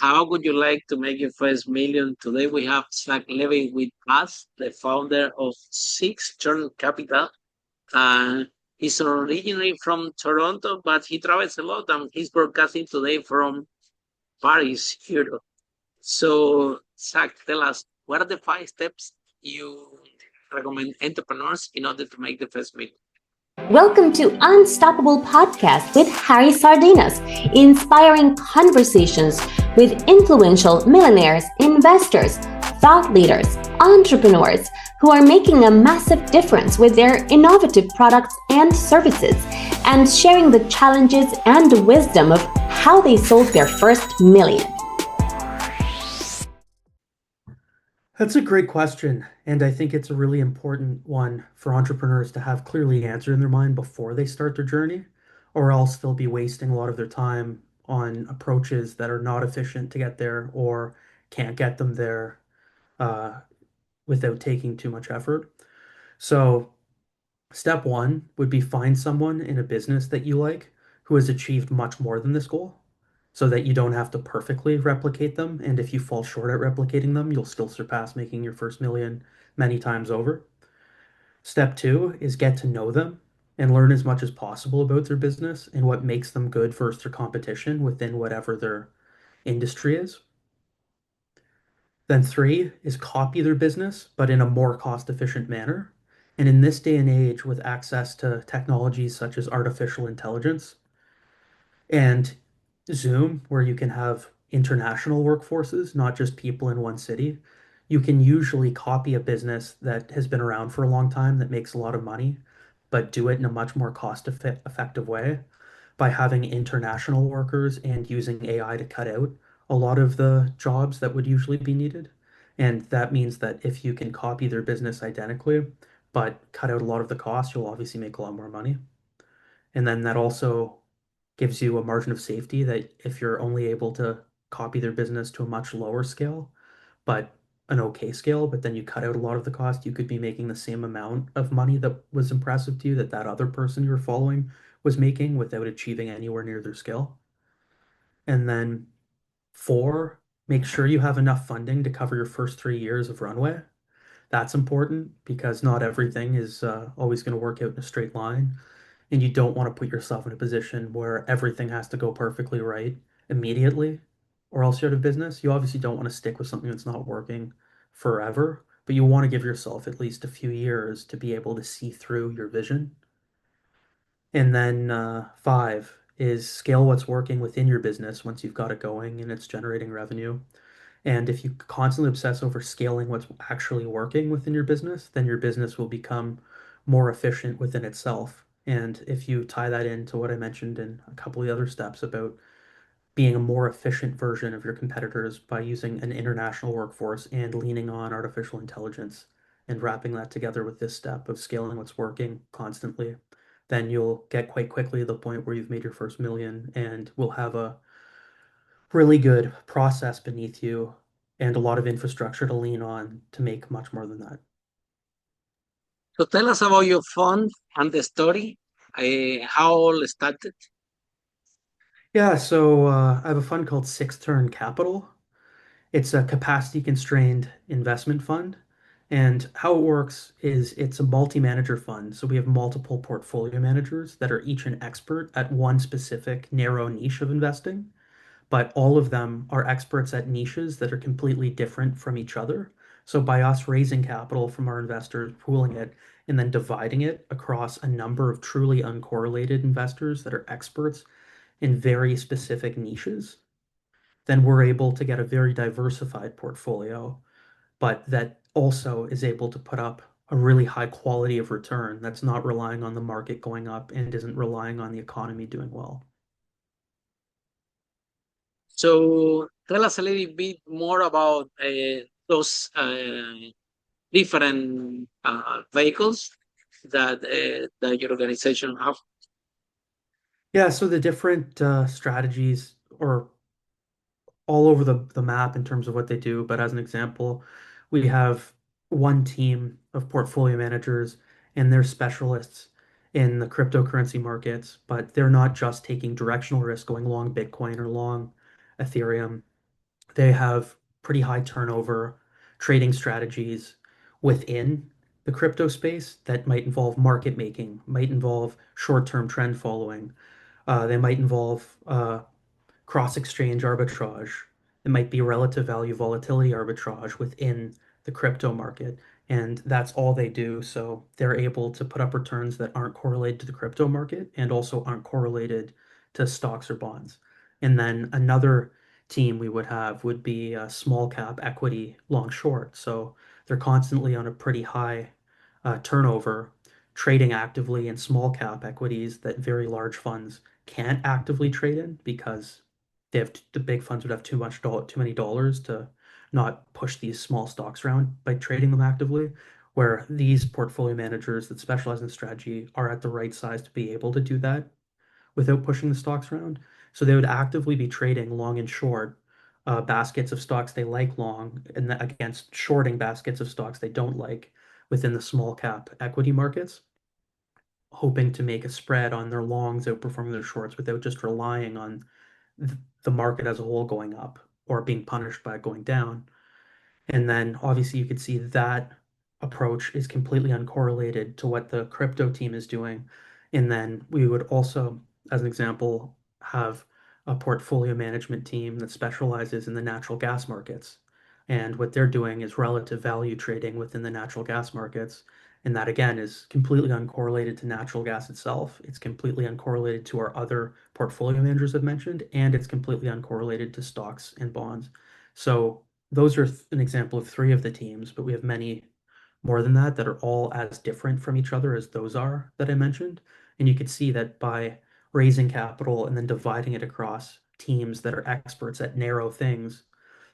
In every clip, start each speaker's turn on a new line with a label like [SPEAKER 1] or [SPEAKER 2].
[SPEAKER 1] How would you like to make your first million? Today we have Zach Leavitt with us, the founder of Six Turn Capital. Uh, he's originally from Toronto, but he travels a lot and he's broadcasting today from Paris, Europe. So, Zach, tell us, what are the 5 steps you recommend entrepreneurs in order to make the first million?
[SPEAKER 2] Welcome to Unstoppable Podcast with Harry Sardinas, inspiring conversations with influential millionaires, investors, thought leaders, entrepreneurs who are making a massive difference with their innovative products and services, and sharing the challenges and wisdom of how they sold their first million.
[SPEAKER 3] That's a great question, and I think it's a really important one for entrepreneurs to have clearly answered in their mind before they start their journey, or else they'll be wasting a lot of their time on approaches that are not efficient to get there or can't get them there uh, without taking too much effort. So, step one would be find someone in a business that you like who has achieved much more than this goal so that you don't have to perfectly replicate them. And if you fall short at replicating them, you'll still surpass making your first million many times over. Step two is get to know them and learn as much as possible about their business and what makes them good versus their competition within whatever their industry is. Then three is copy their business, but in a more cost-efficient manner. And in this day and age, with access to technologies such as artificial intelligence and Zoom, where you can have international workforces, not just people in one city, you can usually copy a business that has been around for a long time that makes a lot of money, but do it in a much more cost-effective way by having international workers and using AI to cut out a lot of the jobs that would usually be needed. And that means that if you can copy their business identically, but cut out a lot of the cost, you'll obviously make a lot more money. And then that also gives you a margin of safety that if you're only able to copy their business to a much lower scale, but an okay scale, but then you cut out a lot of the cost, you could be making the same amount of money that was impressive to you that that other person you were following was making without achieving anywhere near their scale. And then four, make sure you have enough funding to cover your first 3 years of runway. That's important because not everything is always going to work out in a straight line. And you don't want to put yourself in a position where everything has to go perfectly right immediately, or else you're out of business. You obviously don't want to stick with something that's not working forever, but you want to give yourself at least a few years to be able to see through your vision. And then five is scale what's working within your business once you've got it going and it's generating revenue. And if you constantly obsess over scaling what's actually working within your business, then your business will become more efficient within itself. And if you tie that into what I mentioned in a couple of the other steps about being a more efficient version of your competitors by using an international workforce and leaning on artificial intelligence and wrapping that together with this step of scaling what's working constantly, then you'll get quite quickly to the point where you've made your first million and will have a really good process beneath you and a lot of infrastructure to lean on to make much more than that.
[SPEAKER 1] So, tell us about your fund and the story, how all started.
[SPEAKER 3] Yeah, so I have a fund called Six Turn Capital. It's a capacity constrained investment fund. And how it works is it's a multi-manager fund. So we have multiple portfolio managers that are each an expert at one specific narrow niche of investing, but all of them are experts at niches that are completely different from each other. So by us raising capital from our investors, pooling it, and then dividing it across a number of truly uncorrelated investors that are experts in very specific niches, then we're able to get a very diversified portfolio, but that also is able to put up a really high quality of return that's not relying on the market going up and isn't relying on the economy doing well.
[SPEAKER 1] So, tell us a little bit more about those different vehicles that your organization have.
[SPEAKER 3] Yeah, so the different strategies are all over the map in terms of what they do. But as an example, we have one team of portfolio managers and they're specialists in the cryptocurrency markets, but they're not just taking directional risk going long Bitcoin or long Ethereum. They have pretty high turnover trading strategies within the crypto space that might involve market making, might involve short-term trend following. They might involve cross-exchange arbitrage. It might be relative value volatility arbitrage within the crypto market. And that's all they do. So they're able to put up returns that aren't correlated to the crypto market and also aren't correlated to stocks or bonds. And then another team we would have would be a small cap equity long short. So they're constantly on a pretty high turnover, trading actively in small cap equities that very large funds can't actively trade in because the big funds would have too many dollars to not push these small stocks around by trading them actively, where these portfolio managers that specialize in strategy are at the right size to be able to do that without pushing the stocks around. So they would actively be trading long and short baskets of stocks they like long and against shorting baskets of stocks they don't like within the small cap equity markets, hoping to make a spread on their longs outperforming their shorts without just relying on the market as a whole going up or being punished by it going down. And then obviously you could see that approach is completely uncorrelated to what the crypto team is doing. And then we would also, as an example, have a portfolio management team that specializes in the natural gas markets. And what they're doing is relative value trading within the natural gas markets. And that again is completely uncorrelated to natural gas itself. It's completely uncorrelated to our other portfolio managers I've mentioned, and it's completely uncorrelated to stocks and bonds. So those are an example of three of the teams, but we have many more than that that are all as different from each other as those are that I mentioned. And you could see that by raising capital and then dividing it across teams that are experts at narrow things,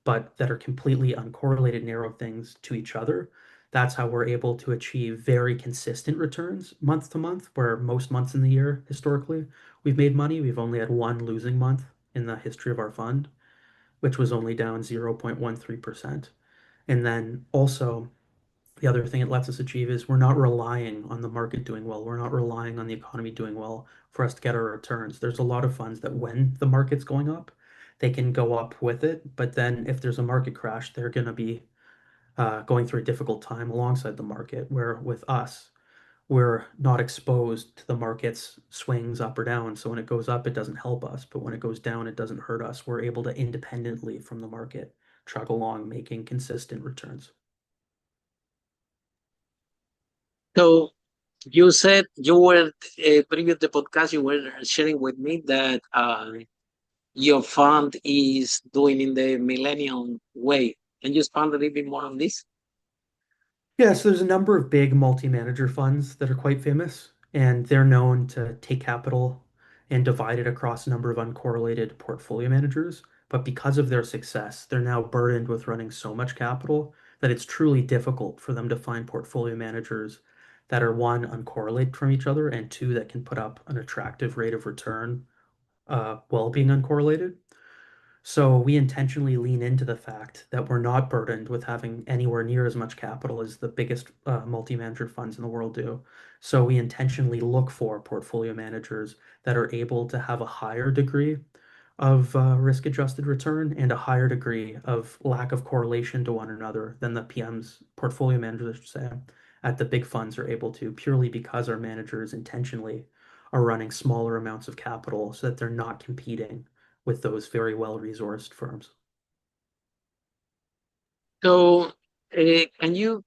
[SPEAKER 3] but that are completely uncorrelated narrow things to each other, that's how we're able to achieve very consistent returns month to month, where most months in the year, historically, we've made money. We've only had one losing month in the history of our fund, which was only down 0.13%. And then also, the other thing it lets us achieve is we're not relying on the market doing well. We're not relying on the economy doing well for us to get our returns. There's a lot of funds that when the market's going up, they can go up with it. But then if there's a market crash, they're going to be going through a difficult time alongside the market. Where with us, we're not exposed to the market's swings up or down. So when it goes up, it doesn't help us. But when it goes down, it doesn't hurt us. We're able to independently from the market chug along, making consistent returns.
[SPEAKER 1] So you said you were previous the podcast you were sharing with me that your fund is doing in the millennium way. Can you expand a little bit more on this?
[SPEAKER 3] Yeah, so there's a number of big multi-manager funds that are quite famous, and they're known to take capital and divide it across a number of uncorrelated portfolio managers. But because of their success, they're now burdened with running so much capital that it's truly difficult for them to find portfolio managers that are one, uncorrelated from each other, and two, that can put up an attractive rate of return while being uncorrelated. So we intentionally lean into the fact that we're not burdened with having anywhere near as much capital as the biggest multi-manager funds in the world do. So we intentionally look for portfolio managers that are able to have a higher degree of risk-adjusted return and a higher degree of lack of correlation to one another than the PMs, portfolio managers, I should say, at the big funds are able to, purely because our managers intentionally are running smaller amounts of capital so that they're not competing with those very well-resourced firms.
[SPEAKER 1] So can you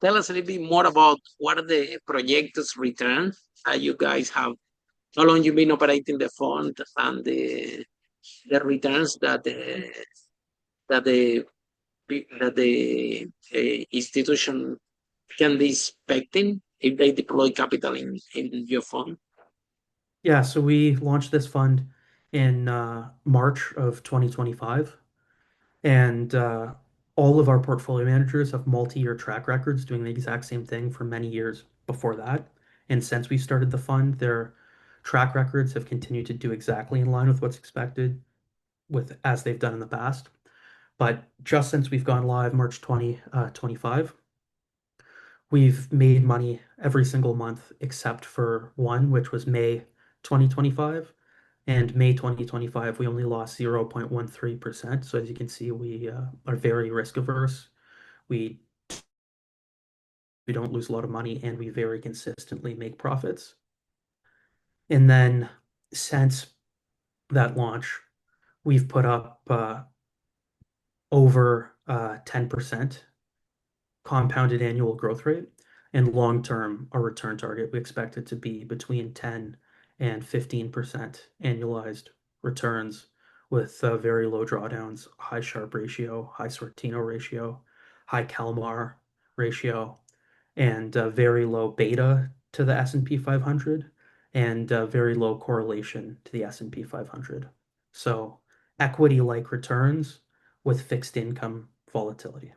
[SPEAKER 1] tell us a little bit more about what are the projected returns that you guys have? How long you been operating the fund and the returns that the that the institution can be expecting if they deploy capital in your fund?
[SPEAKER 3] Yeah, so we launched this fund in March of 2025, and all of our portfolio managers have multi-year track records doing the exact same thing for many years before that. And since we started the fund, their track records have continued to do exactly in line with what's expected with as they've done in the past. But just since we've gone live March 2025, we've made money every single month except for one, which was May 2025. And May 2025, we only lost 0.13%. So as you can see, we are very risk averse. We we don't lose a lot of money, and we very consistently make profits. And then since that launch, we've put up over 10% compounded annual growth rate. And long term, our return target, we expect it to be between 10 and 15% annualized returns with very low drawdowns, high Sharpe ratio, high Sortino ratio, high Kalmar ratio, and very low beta to the S&P 500 and very low correlation to the S&P 500. So equity-like returns with fixed income volatility.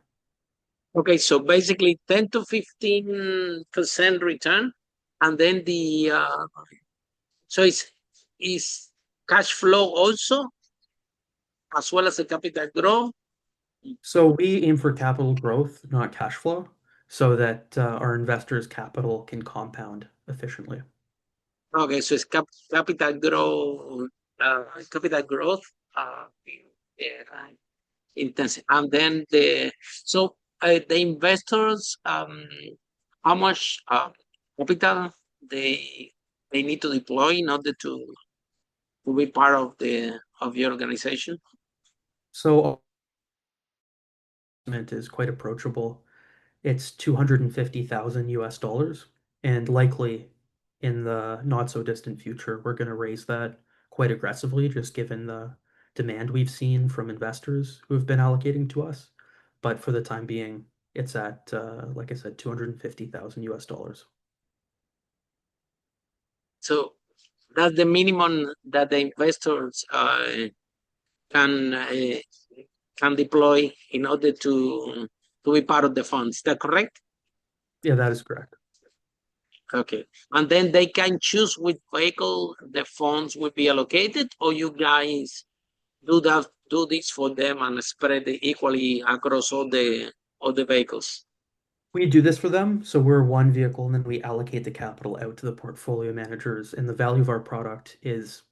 [SPEAKER 1] Okay, so basically 10 to 15% return, and then so is cash flow also as well as the capital growth.
[SPEAKER 3] So we aim for capital growth, not cash flow, so that our investors' capital can compound efficiently.
[SPEAKER 1] Okay, so it's capital growth, capital growth, uh, yeah, intensive, and then the investors, how much capital they need to deploy in order to be part of the organization.
[SPEAKER 3] So is quite approachable. It's 250,000 US dollars, and likely in the not so distant future, we're going to raise that quite aggressively, just given the demand we've seen from investors who have been allocating to us. But for the time being, it's at, like I said, 250,000 US dollars.
[SPEAKER 1] So that's the minimum that the investors can uh, can deploy in order to be part of the fund. Is that correct?
[SPEAKER 3] Yeah, that is correct.
[SPEAKER 1] Okay. And then they can choose which vehicle the funds will be allocated, or you guys do this for them and spread it equally across all the vehicles.
[SPEAKER 3] We do this for them, so we're one vehicle, and then we allocate the capital out to the portfolio managers. And the value of our product is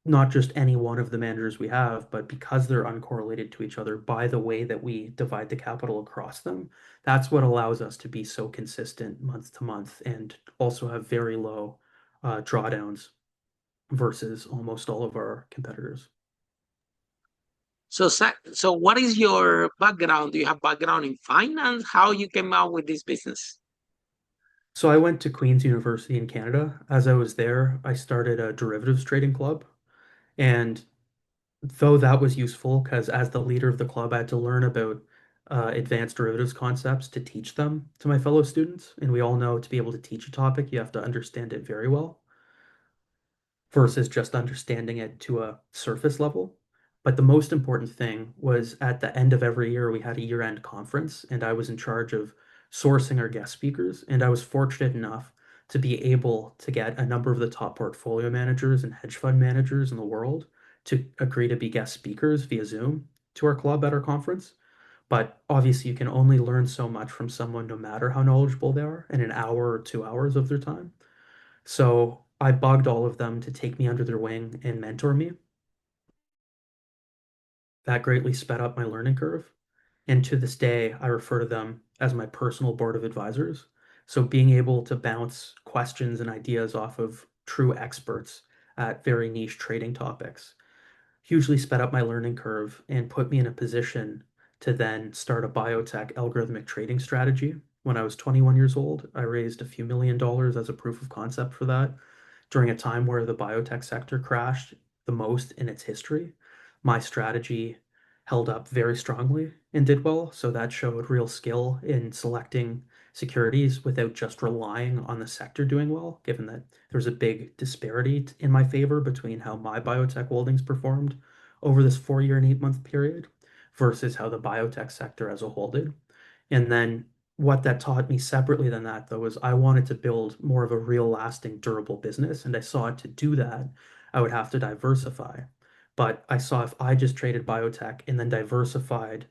[SPEAKER 3] not just any one of the managers we have, but because they're uncorrelated to each other by the way that we divide the capital across them, that's what allows us to be so consistent month to month and also have very low drawdowns versus almost all of our competitors.
[SPEAKER 1] So what is your background? Do you have background in finance? How you came out with this business?
[SPEAKER 3] So I went to Queen's University in Canada. As I was there, I started a derivatives trading club. And though that was useful, because as the leader of the club, I had to learn about advanced derivatives concepts to teach them to my fellow students. And we all know to be able to teach a topic, you have to understand it very well versus just understanding it to a surface level. But the most important thing was at the end of every year, we had a year-end conference, and I was in charge of sourcing our guest speakers. And I was fortunate enough to be able to get a number of the top portfolio managers and hedge fund managers in the world to agree to be guest speakers via Zoom to our club at our conference. But obviously, you can only learn so much from someone, no matter how knowledgeable they are, in an hour or 2 hours of their time. So I bugged all of them to take me under their wing and mentor me. That greatly sped up my learning curve. And to this day, I refer to them as my personal board of advisors. So being able to bounce questions and ideas off of true experts at very niche trading topics hugely sped up my learning curve and put me in a position to then start a biotech algorithmic trading strategy. When I was 21 years old, I raised a few $1 million as a proof of concept for that during a time where the biotech sector crashed the most in its history. My strategy held up very strongly and did well. So that showed real skill in selecting securities without just relying on the sector doing well, given that there's a big disparity in my favor between how my biotech holdings performed over this 4 year and 8 month period versus how the biotech sector as a whole did. And then what that taught me separately than that, though, is I wanted to build more of a real lasting, durable business. And I saw to do that, I would have to diversify. But I saw if I just traded biotech and then diversified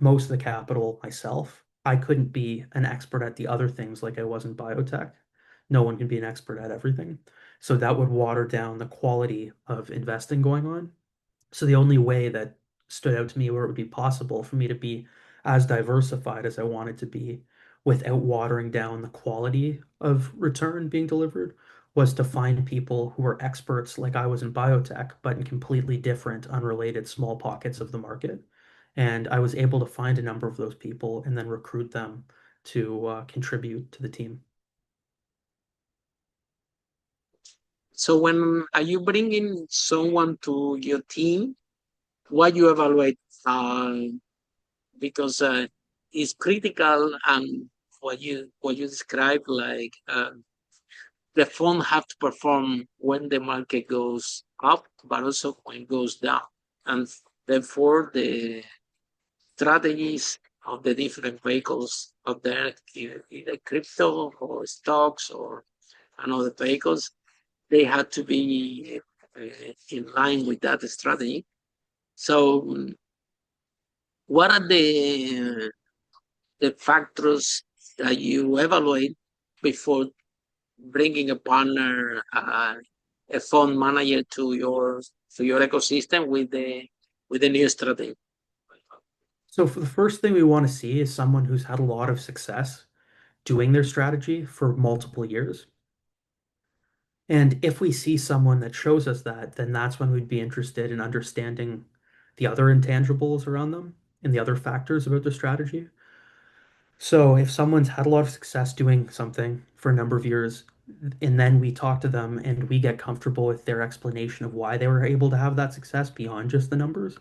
[SPEAKER 3] most of the capital myself, I couldn't be an expert at the other things like I was in biotech. no one can be an expert at everything. So that would water down the quality of investing going on. So the only way that stood out to me where it would be possible for me to be as diversified as I wanted to be without watering down the quality of return being delivered was to find people who were experts like I was in biotech, but in completely different, unrelated small pockets of the market. And I was able to find a number of those people and then recruit them to contribute to the team.
[SPEAKER 1] So when are you bringing someone to your team? What you evaluate? Uh, because it's critical, and what you describe, like the fund have to perform when the market goes up, but also when it goes down, and therefore the strategies of the different vehicles of there, either crypto or stocks or another vehicles, they had to be in line with that strategy. So, what are the factors that you evaluate before bringing a partner, a fund manager to your ecosystem with the new strategy?
[SPEAKER 3] So for the first thing we want to see is someone who's had a lot of success doing their strategy for multiple years. And if we see someone that shows us that, then that's when we'd be interested in understanding the other intangibles around them and the other factors about their strategy. So if someone's had a lot of success doing something for a number of years, and then we talk to them and we get comfortable with their explanation of why they were able to have that success beyond just the numbers,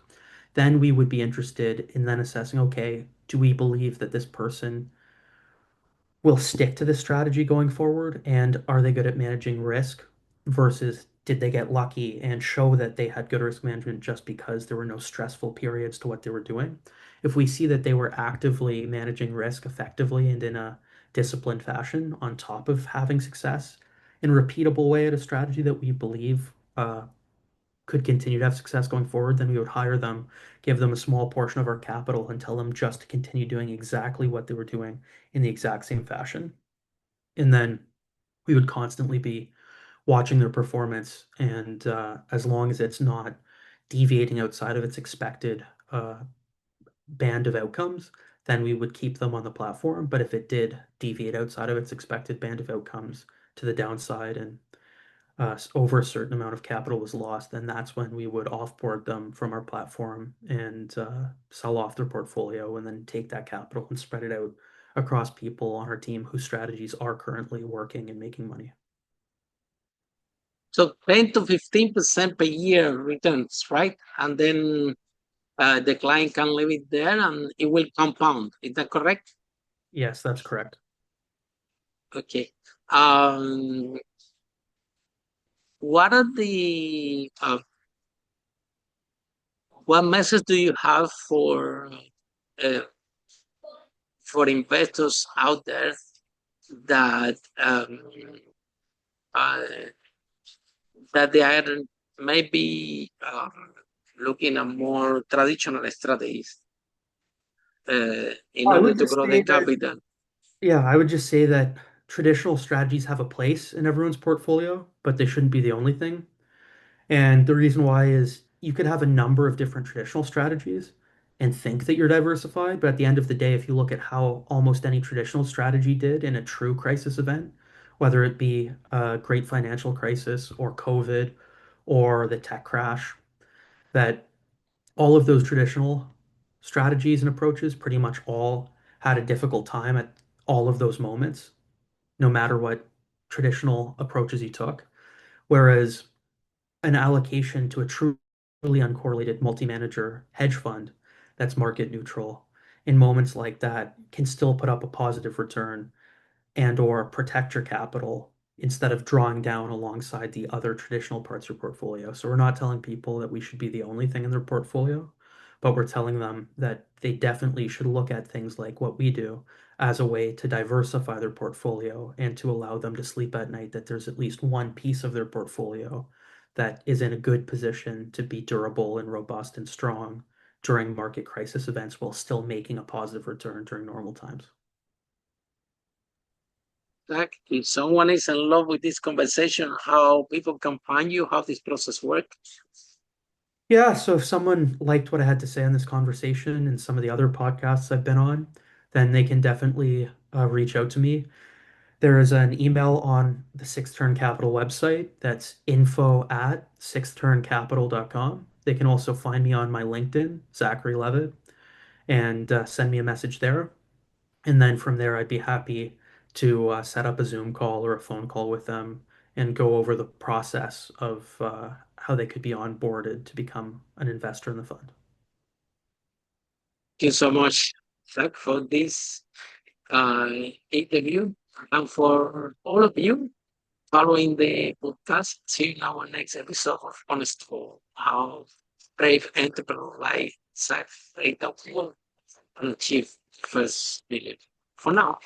[SPEAKER 3] then we would be interested in then assessing, okay, do we believe that this person will stick to this strategy going forward? And are they good at managing risk versus did they get lucky and show that they had good risk management just because there were no stressful periods to what they were doing? If we see that they were actively managing risk effectively and in a disciplined fashion on top of having success in a repeatable way at a strategy that we believe could continue to have success going forward, then we would hire them, give them a small portion of our capital, and tell them just to continue doing exactly what they were doing in the exact same fashion. And then we would constantly be watching their performance. And as long as it's not deviating outside of its expected band of outcomes, then we would keep them on the platform. But if it did deviate outside of its expected band of outcomes to the downside and over a certain amount of capital was lost, then that's when we would offboard them from our platform and sell off their portfolio and then take that capital and spread it out across people on our team whose strategies are currently working and making money.
[SPEAKER 1] So 10 to 15% per year returns, right? And then the client can leave it there and it will compound. Is that correct?
[SPEAKER 3] Yes, that's correct.
[SPEAKER 1] Okay. What are the what message do you have uh, for investors out there that uh, that they are maybe looking at more traditional strategies in
[SPEAKER 3] I
[SPEAKER 1] order
[SPEAKER 3] would
[SPEAKER 1] to
[SPEAKER 3] just
[SPEAKER 1] grow the
[SPEAKER 3] say that,
[SPEAKER 1] capital?
[SPEAKER 3] yeah, I would just say that traditional strategies have a place in everyone's portfolio, but they shouldn't be the only thing. And the reason why is you could have a number of different traditional strategies and think that you're diversified, but at the end of the day, if you look at how almost any traditional strategy did in a true crisis event, whether it be a great financial crisis or COVID or the tech crash, that all of those traditional strategies and approaches pretty much all had a difficult time at all of those moments, no matter what traditional approaches you took. Whereas an allocation to a truly uncorrelated multi-manager hedge fund that's market neutral in moments like that can still put up a positive return and or protect your capital instead of drawing down alongside the other traditional parts of your portfolio. So we're not telling people that we should be the only thing in their portfolio, but we're telling them that they definitely should look at things like what we do as a way to diversify their portfolio and to allow them to sleep at night that there's at least one piece of their portfolio that is in a good position to be durable and robust and strong during market crisis events while still making a positive return during normal times.
[SPEAKER 1] Zach, if someone is in love with this conversation, how people can find you, how this process works?
[SPEAKER 3] Yeah, so if someone liked what I had to say on this conversation and some of the other podcasts I've been on, then they can definitely reach out to me. There is an email on the Sixth Turn Capital website that's info@sixthturncapital.com. They can also find me on my LinkedIn, Zachary Leavitt, and send me a message there. And then from there, I'd be happy to set up a Zoom call or a phone call with them and go over the process of how they could be onboarded to become an investor in the fund.
[SPEAKER 1] Thank you so much, Zach, for this uh, interview and for all of you following the podcast. See you in our next episode of Honest for How Brave Entrepreneur like Zach Leavitt and achieve first million. For now.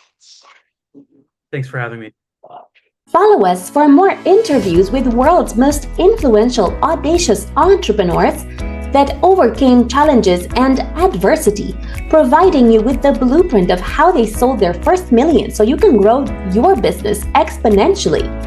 [SPEAKER 3] Thanks for having me.
[SPEAKER 2] Follow us for more interviews with world's most influential, audacious entrepreneurs that overcame challenges and adversity, providing you with the blueprint of how they sold their first million so you can grow your business exponentially.